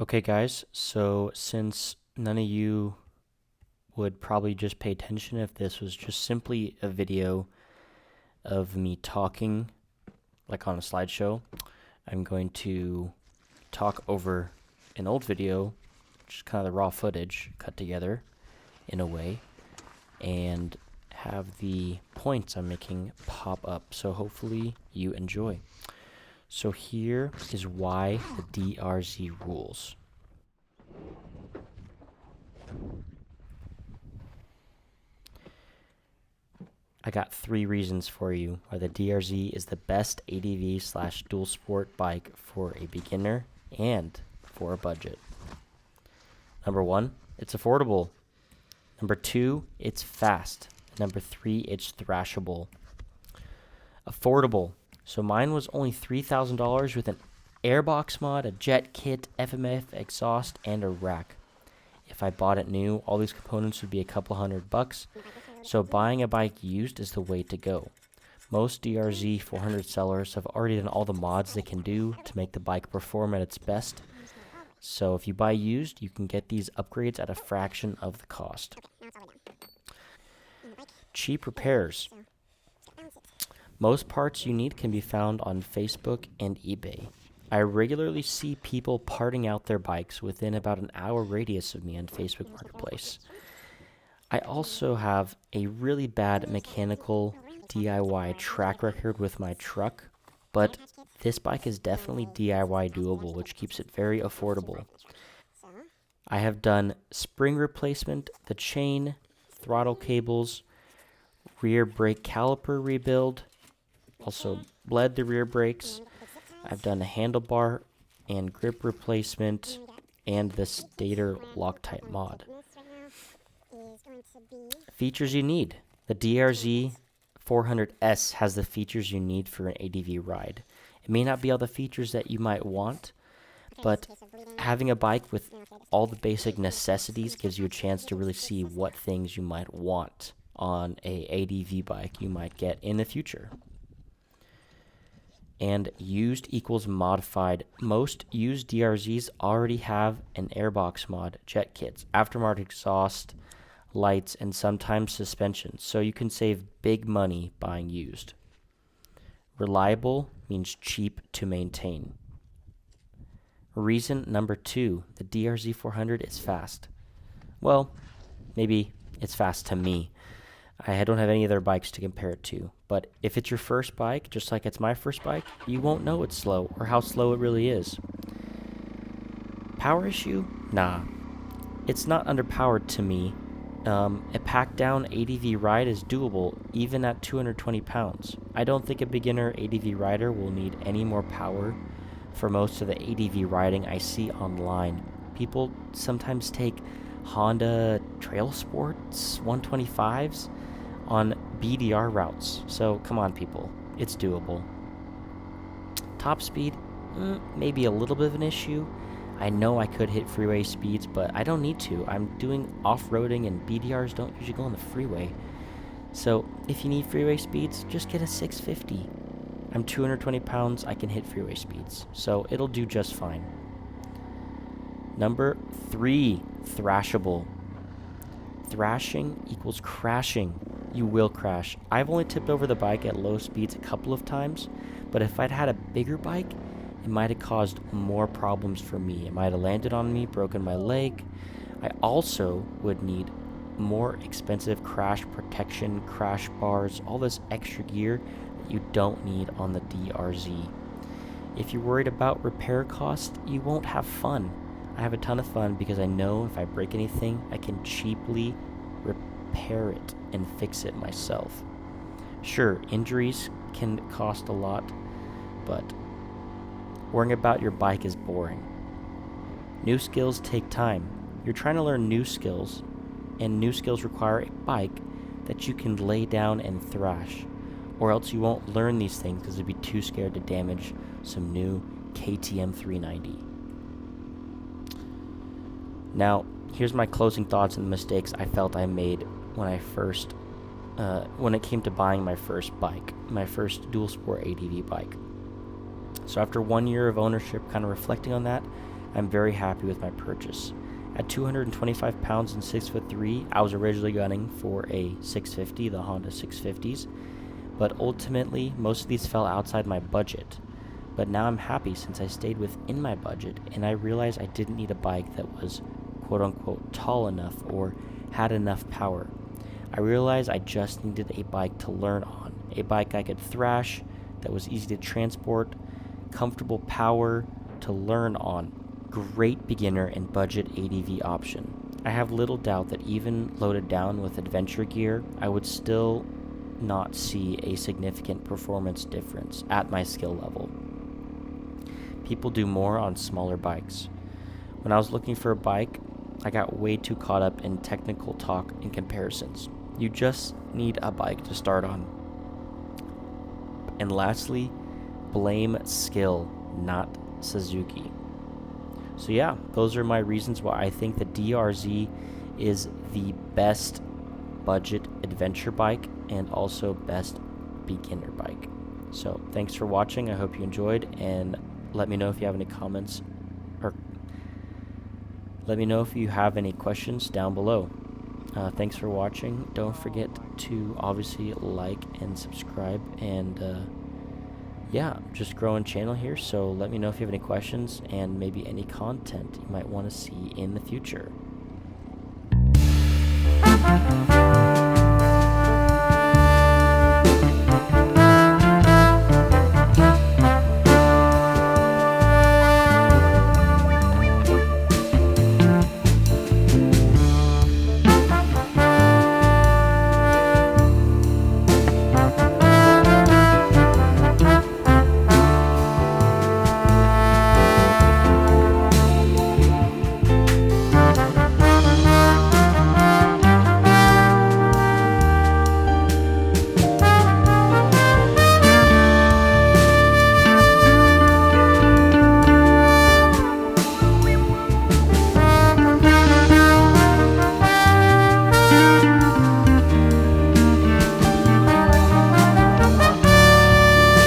Okay, guys, so since none of you would probably just pay attention if this was just simply a video of me talking, like on a slideshow, I'm going to talk over an old video, just kind of the raw footage cut together in a way, and have the points I'm making pop up. So hopefully you enjoy. So here is why the DRZ rules. I got 3 reasons for you why the DRZ is the best ADV/dual sport bike for a beginner and for a budget. Number 1, it's affordable. Number 2, it's fast. Number 3, it's thrashable. Affordable. So mine was only $3,000 with an airbox mod, a jet kit, FMF exhaust, and a rack. If I bought it new, all these components would be a couple $100. So buying a bike used is the way to go. Most DRZ 400 sellers have already done all the mods they can do to make the bike perform at its best. So if you buy used, you can get these upgrades at a fraction of the cost. Cheap repairs. Most parts you need can be found on Facebook and eBay. I regularly see people parting out their bikes within about an hour radius of me on Facebook Marketplace. I also have a really bad mechanical DIY track record with my truck, but this bike is definitely DIY doable, which keeps it very affordable. I have done spring replacement, the chain, throttle cables, rear brake caliper rebuild, also bled the rear brakes. I've done a handlebar and grip replacement and the stator Loctite mod. Features you need. The DRZ 400S has the features you need for an ADV ride. It may not be all the features that you might want, but having a bike with all the basic necessities gives you a chance to really see what things you might want on a ADV bike you might get in the future. And used equals modified. Most used DRZs already have an airbox mod, jet kits, aftermarket exhaust, lights, and sometimes suspension, so you can save big money buying used. Reliable means cheap to maintain. Reason number 2, the DRZ 400 is fast. Well, maybe it's fast to me. I don't have any other bikes to compare it to, but if it's your first bike, just like it's my first bike, you won't know it's slow or how slow it really is. Power issue? Nah. It's not underpowered to me. A packed down ADV ride is doable even at 220 pounds. I don't think a beginner ADV rider will need any more power for most of the ADV riding I see online. People sometimes take Honda Trail Sports 125s on BDR routes. So come on, people, it's doable. Top speed, maybe a little bit of an issue. I know I could hit freeway speeds, but I don't need to. I'm doing off-roading and BDRs don't usually go on the freeway. So if you need freeway speeds, just get a 650. I'm 220 pounds, I can hit freeway speeds, so it'll do just fine. Number 3, thrashable. Thrashing equals crashing. You will crash. I've only tipped over the bike at low speeds a couple of times, but if I'd had a bigger bike, it might have caused more problems for me. It might have landed on me, broken my leg. I also would need more expensive crash protection, crash bars, all this extra gear that you don't need on the DRZ. If you're worried about repair costs, you won't have fun. I have a ton of fun because I know if I break anything, I can cheaply repair it and fix it myself. Sure, injuries can cost a lot, but worrying about your bike is boring. New skills take time. You're trying to learn new skills, and new skills require a bike that you can lay down and thrash, or else you won't learn these things because you'd be too scared to damage some new KTM 390. Now, here's my closing thoughts and the mistakes I felt I made when it came to buying my first bike, my first dual sport ADV bike. So after 1 year of ownership, kind of reflecting on that, I'm very happy with my purchase. At 225 pounds and 6'3", I was originally gunning for a 650, the Honda 650s, but ultimately most of these fell outside my budget. But now I'm happy since I stayed within my budget and I realized I didn't need a bike that was quote-unquote tall enough or had enough power. I realized I just needed a bike to learn on, a bike I could thrash, that was easy to transport, comfortable power to learn on, great beginner and budget ADV option. I have little doubt that even loaded down with adventure gear, I would still not see a significant performance difference at my skill level. People do more on smaller bikes. When I was looking for a bike, I got way too caught up in technical talk and comparisons. You just need a bike to start on. And lastly, blame skill, not Suzuki. So yeah, those are my reasons why I think the DRZ is the best budget adventure bike and also best beginner bike. So thanks for watching. I hope you enjoyed, and let me know if you have any comments, or let me know if you have any questions down below. Thanks for watching. Don't forget to obviously like and subscribe, and yeah, just growing channel here, so let me know if you have any questions and maybe any content you might want to see in the future.